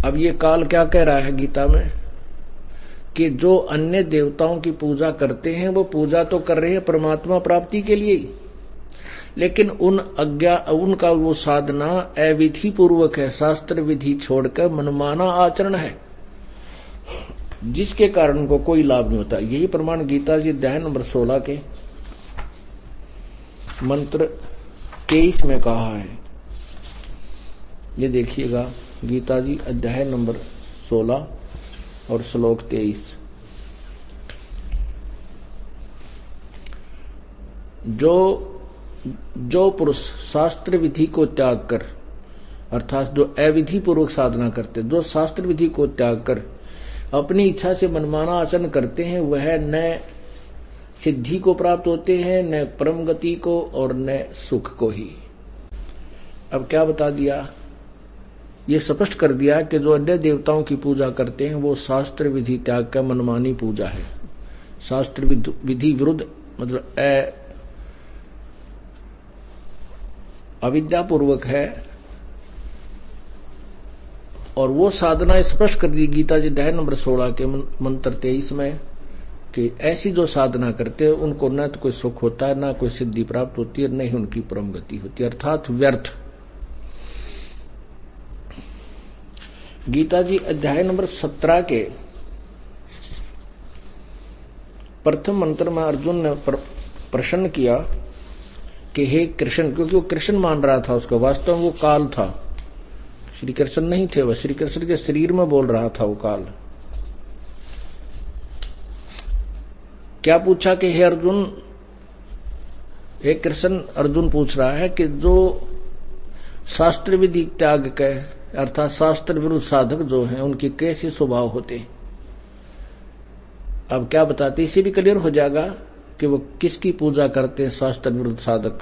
अब ये काल क्या कह रहा है गीता में कि जो अन्य देवताओं की पूजा करते हैं वो पूजा तो कर रहे हैं परमात्मा प्राप्ति के लिए ही, लेकिन उनका वो साधना अविधि पूर्वक है, शास्त्र विधि छोड़कर मनमाना आचरण है, जिसके कारण को कोई लाभ नहीं होता। यही प्रमाण गीता जी अध्याय नंबर 16 के मंत्र 23 में कहा है। ये देखिएगा, गीता जी अध्याय नंबर 16 और श्लोक 23। जो पुरुष शास्त्र विधि को त्याग कर, अर्थात जो अविधि पूर्वक साधना करते, जो शास्त्र विधि को त्याग कर अपनी इच्छा से मनमाना आचरण करते हैं, वह न सिद्धि को प्राप्त होते हैं, न परम गति को और न सुख को ही। अब क्या बता दिया, ये स्पष्ट कर दिया कि जो अन्य देवताओं की पूजा करते हैं वो शास्त्र विधि त्याग का मनमानी पूजा है, शास्त्र विधि विरुद्ध, मतलब अविद्या पूर्वक है। और वो साधना स्पष्ट कर दी गीता जी अध्याय नंबर 16 के मंत्र 23 में कि ऐसी जो साधना करते हैं उनको न तो कोई सुख होता है, न कोई सिद्धि प्राप्त होती है, न ही उनकी परम गति होती है, अर्थात व्यर्थ। गीता जी अध्याय नंबर 17 के प्रथम मंत्र में अर्जुन ने प्रश्न किया कि हे कृष्ण, क्योंकि वो कृष्ण मान रहा था उसको, वास्तव में वो काल था, श्री कृष्ण नहीं थे, वह श्री कृष्ण के शरीर में बोल रहा था वो काल। क्या पूछा कि हे अर्जुन, हे कृष्ण, अर्जुन पूछ रहा है कि जो शास्त्र विधि त्याग के, अर्थात शास्त्र विरुद्ध साधक जो हैं उनके कैसे स्वभाव होते। अब क्या बताते, इसे भी क्लियर हो जाएगा कि वो किसकी पूजा करते हैं, शास्त्र विरुद्ध साधक,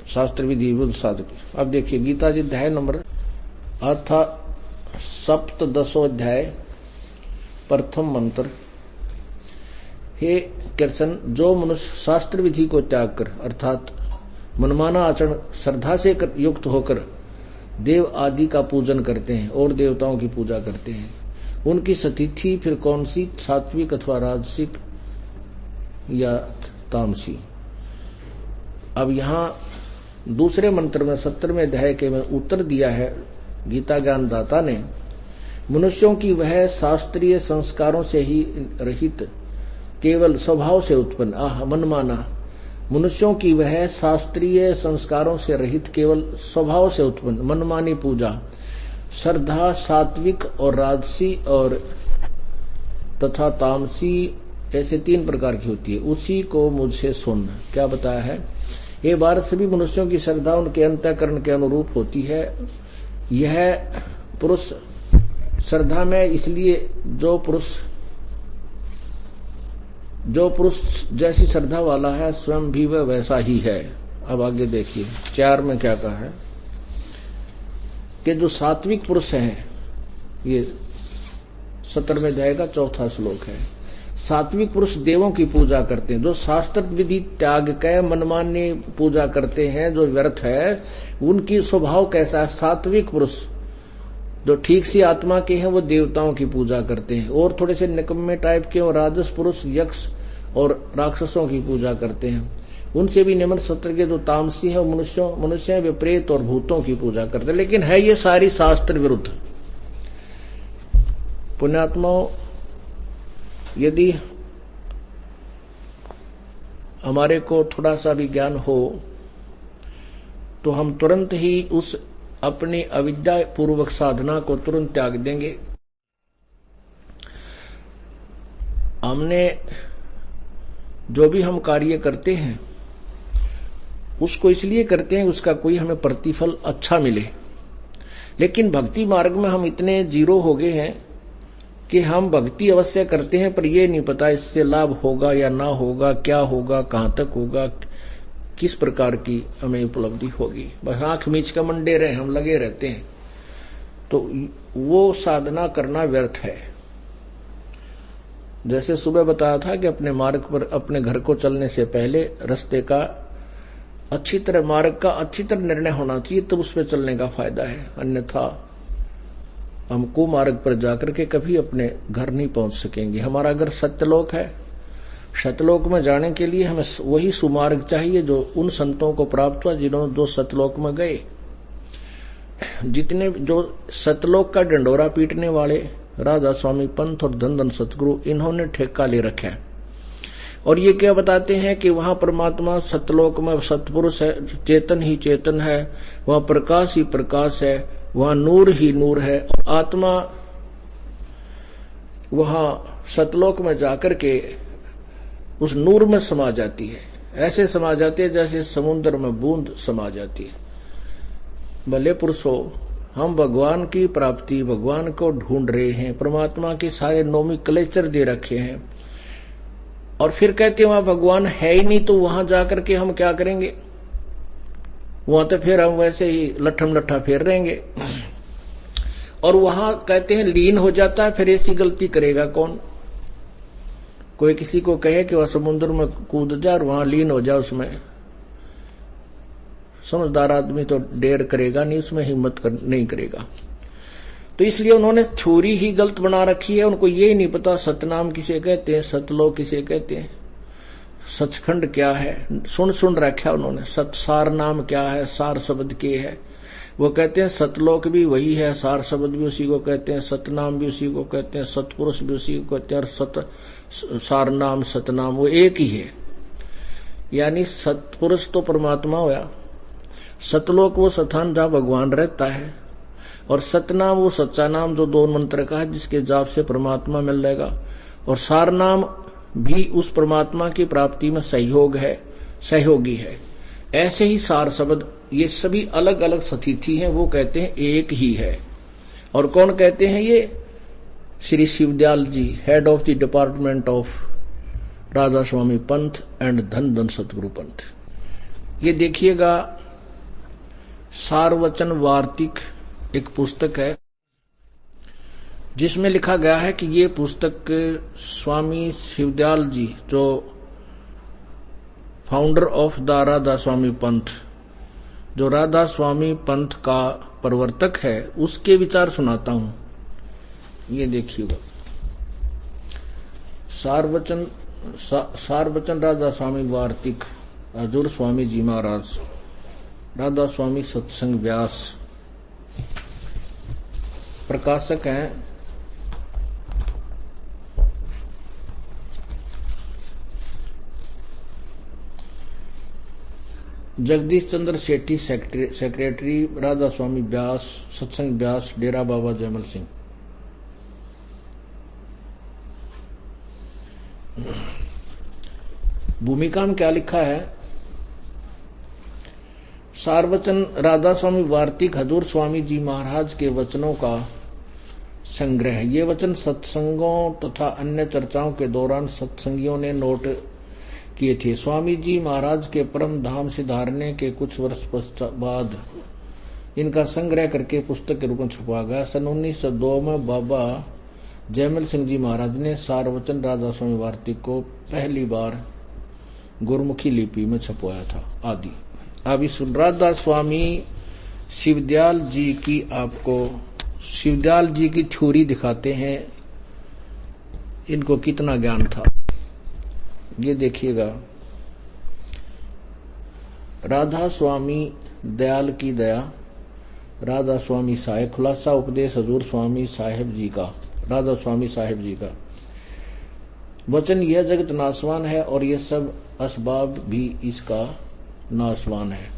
शास्त्र विधि विरुद्ध साधक। अब देखिए गीता जी अध्याय नंबर सप्तदशो अध्याय प्रथम मंत्र। हे कृष्ण, जो मनुष्य शास्त्र विधि को त्याग कर, अर्थात मनमाना आचरण श्रद्धा से युक्त होकर देव आदि का पूजन करते हैं और देवताओं की पूजा करते हैं, उनकी स्थिति फिर कौन सी, सात्विक अथवा राजसिक या तामसी। अब यहां दूसरे मंत्र में 17वें अध्याय के में उत्तर दिया है गीता ज्ञानदाता ने, मनुष्यों की वह शास्त्रीय संस्कारों से ही रहित केवल स्वभाव से उत्पन्न, मनमाना, मनुष्यों की वह शास्त्रीय संस्कारों से रहित केवल स्वभाव से उत्पन्न मनमानी पूजा, श्रद्धा सात्विक और राजसी और तथा तामसी, ऐसे 3 प्रकार की होती है, उसी को मुझसे सुन। क्या बताया है, ये बार सभी मनुष्यों की श्रद्धा उनके अंतःकरण के अनुरूप होती है। यह पुरुष श्रद्धा में, इसलिए जो पुरुष जैसी श्रद्धा वाला है स्वयं भी वह वैसा ही है। अब आगे देखिए 4 में क्या कहा है कि जो सात्विक पुरुष हैं, ये 17वें अध्याय का 4था श्लोक है, सात्विक पुरुष देवों की पूजा करते हैं, जो शास्त्र विधि त्याग के मनमानी पूजा करते हैं, जो व्यर्थ है, उनकी स्वभाव कैसा है, सात्विक पुरुष जो ठीक सी आत्मा के हैं वो देवताओं की पूजा करते हैं, और थोड़े से निकम्मे टाइप के और राजस पुरुष यक्ष और राक्षसों की पूजा करते हैं। उनसे भी निम्न सत्र के जो तामसी है वो मनुष्य विपरीत और भूतों की पूजा करते हैं। लेकिन है ये सारी शास्त्र विरुद्ध। पुण्यात्माओं, यदि हमारे को थोड़ा सा भी ज्ञान हो तो हम तुरंत ही उस अपनी अविद्या पूर्वक साधना को तुरंत त्याग देंगे। हमने जो भी हम कार्य करते हैं उसको इसलिए करते हैं उसका कोई हमें प्रतिफल अच्छा मिले, लेकिन भक्ति मार्ग में हम इतने जीरो हो गए हैं कि हम भक्ति अवश्य करते हैं पर ये नहीं पता इससे लाभ होगा या ना होगा, क्या होगा, कहां तक होगा, किस प्रकार की हमें उपलब्धि होगी। बस आंख मीच का मंडे रहे हम लगे रहते हैं, तो वो साधना करना व्यर्थ है। जैसे सुबह बताया था कि अपने मार्ग पर, अपने घर को चलने से पहले रास्ते का अच्छी तरह, मार्ग का अच्छी तरह निर्णय होना चाहिए, तब उस पर चलने का फायदा है। अन्यथा हम कुमार्ग पर जाकर के कभी अपने घर नहीं पहुंच सकेंगे। हमारा घर सत्यलोक है। सत्यलोक में जाने के लिए हमें वही सुमार्ग चाहिए जो उन संतों को प्राप्त हुआ जिन्होंने जो सत्यलोक में गए। जितने जो सतलोक का डंडोरा पीटने वाले राधा स्वामी पंथ और धन धन सतगुरु, इन्होंने ठेका ले रखा है। और ये क्या बताते हैं कि वहां परमात्मा सतलोक में सतपुरुष है, चेतन ही चेतन है, वहां प्रकाश ही प्रकाश है, वहां नूर ही नूर है। और आत्मा वहां सतलोक में जाकर के उस नूर में समा जाती है। ऐसे समा जाती है जैसे समुद्र में बूंद समा जाती है। भले पुरुषों, हम भगवान की प्राप्ति, भगवान को ढूंढ रहे हैं, परमात्मा के सारे नोमेनक्लेचर दे रखे हैं, और फिर कहते हैं वहां भगवान है ही नहीं, तो वहां जाकर के हम क्या करेंगे? वहां तो फिर हम वैसे ही लट्ठम लट्ठा फेर रहेंगे। और वहां कहते हैं लीन हो जाता है, फिर ऐसी गलती करेगा कौन? कोई किसी को कहे कि वह समुद्र में कूद जा और वहां लीन हो जा, उसमें समझदार आदमी तो डेर करेगा नहीं, उसमें हिम्मत नहीं करेगा। तो इसलिए उन्होंने थ्योरी ही गलत बना रखी है। उनको ये नहीं पता सतनाम किसे कहते हैं, सतलोक किसे कहते हैं, सचखंड क्या है। सुन रखा उन्होंने। सतसार नाम क्या है, सार शब्द के है। वो कहते हैं सतलोक भी वही है, सार शब्द भी उसी को कहते हैं, सतनाम भी उसी को कहते हैं, सतपुरुष भी उसी को कहते हैं, और सार नाम सतनाम वो एक ही है। यानी सतपुरुष तो परमात्मा होया, सतलोक वो स्थान जहां भगवान रहता है, और सतनाम वो सच्चा नाम जो दो मंत्र का है, जिसके जाप से परमात्मा मिल जाएगा। और सार नाम भी उस परमात्मा की प्राप्ति में सहयोगी है। ऐसे ही सार शब्द, ये सभी अलग अलग स्थिति हैं, वो कहते हैं एक ही है। और कौन कहते हैं ये? Shri Shivdayal ji, head of the department of Radha Swami पंथ एंड धन धन सतगुरु पंथ। ये देखिएगा, सारवचन वार्तिक एक पुस्तक है, जिसमें लिखा गया है कि ये पुस्तक स्वामी शिवदयाल जी, जो founder of the Radha Swami पंथ, जो राधा स्वामी पंथ का प्रवर्तक है, उसके विचार सुनाता हूं। ये देखिएगा, सारवचन राधा स्वामी वार्तिक, हजूर स्वामी जी महाराज, राधा स्वामी सत्संग व्यास, प्रकाशक हैं जगदीश चंद्र सेठी, सेक्रेटरी राधा स्वामी व्यास, सत्संग व्यास, डेरा बाबा जयमल सिंह। भूमिका में क्या लिखा है? सारवचन राधा स्वामी वार्तिक हजूर स्वामी जी महाराज के वचनों का संग्रह। ये वचन सत्संगों तथा अन्य चर्चाओं के दौरान सत्संगियों ने नोट किए थे। स्वामी जी महाराज के परम धाम से धारने के कुछ वर्ष बाद इनका संग्रह करके पुस्तक के रूप में छपा गया। सन 1902 में बाबा जयमल सिंह जी महाराज ने सारवचन राधा स्वामी वार्तिक को पहली बार गुरमुखी लिपि में छपवाया था आदि। अब इस राधा स्वामी शिवदयाल जी की, आपको शिवदयाल जी की थ्योरी दिखाते हैं, इनको कितना ज्ञान था। ये देखिएगा, राधा स्वामी दयाल की दया, राधा स्वामी साहेब, खुलासा उपदेश हजूर स्वामी साहेब जी का, राधा स्वामी साहेब जी का वचन, यह जगत नासवान है और यह सब असबाब भी इसका नासवान है।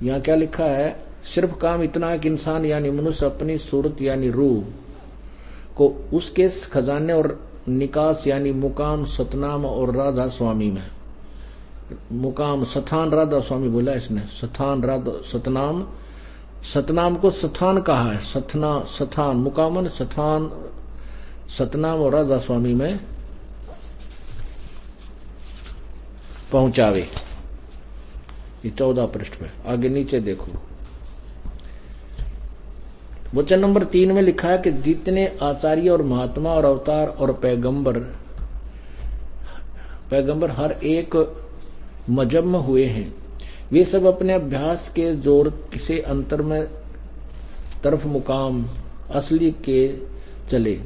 यहां क्या लिखा है? सिर्फ काम इतना है कि इंसान यानी मनुष्य अपनी सूरत यानी रूह को उसके खजाने और निकास यानी मुकाम सतनाम और राधा स्वामी में, मुकाम स्थान राधा स्वामी बोला इसने, स्थान राधा सतनाम, सतनाम को स्थान कहा है, स्थान मुकामन स्थान सतनाम और राधा स्वामी में पहुंचावे। ये 14 पृष्ठ में, आगे नीचे देखो। वचन नंबर 3 में लिखा है कि जितने आचार्य और महात्मा और अवतार और पैगंबर हर एक मजहब में हुए हैं, वे सब अपने अभ्यास के जोर से अंतर में तरफ मुकाम असली के चले।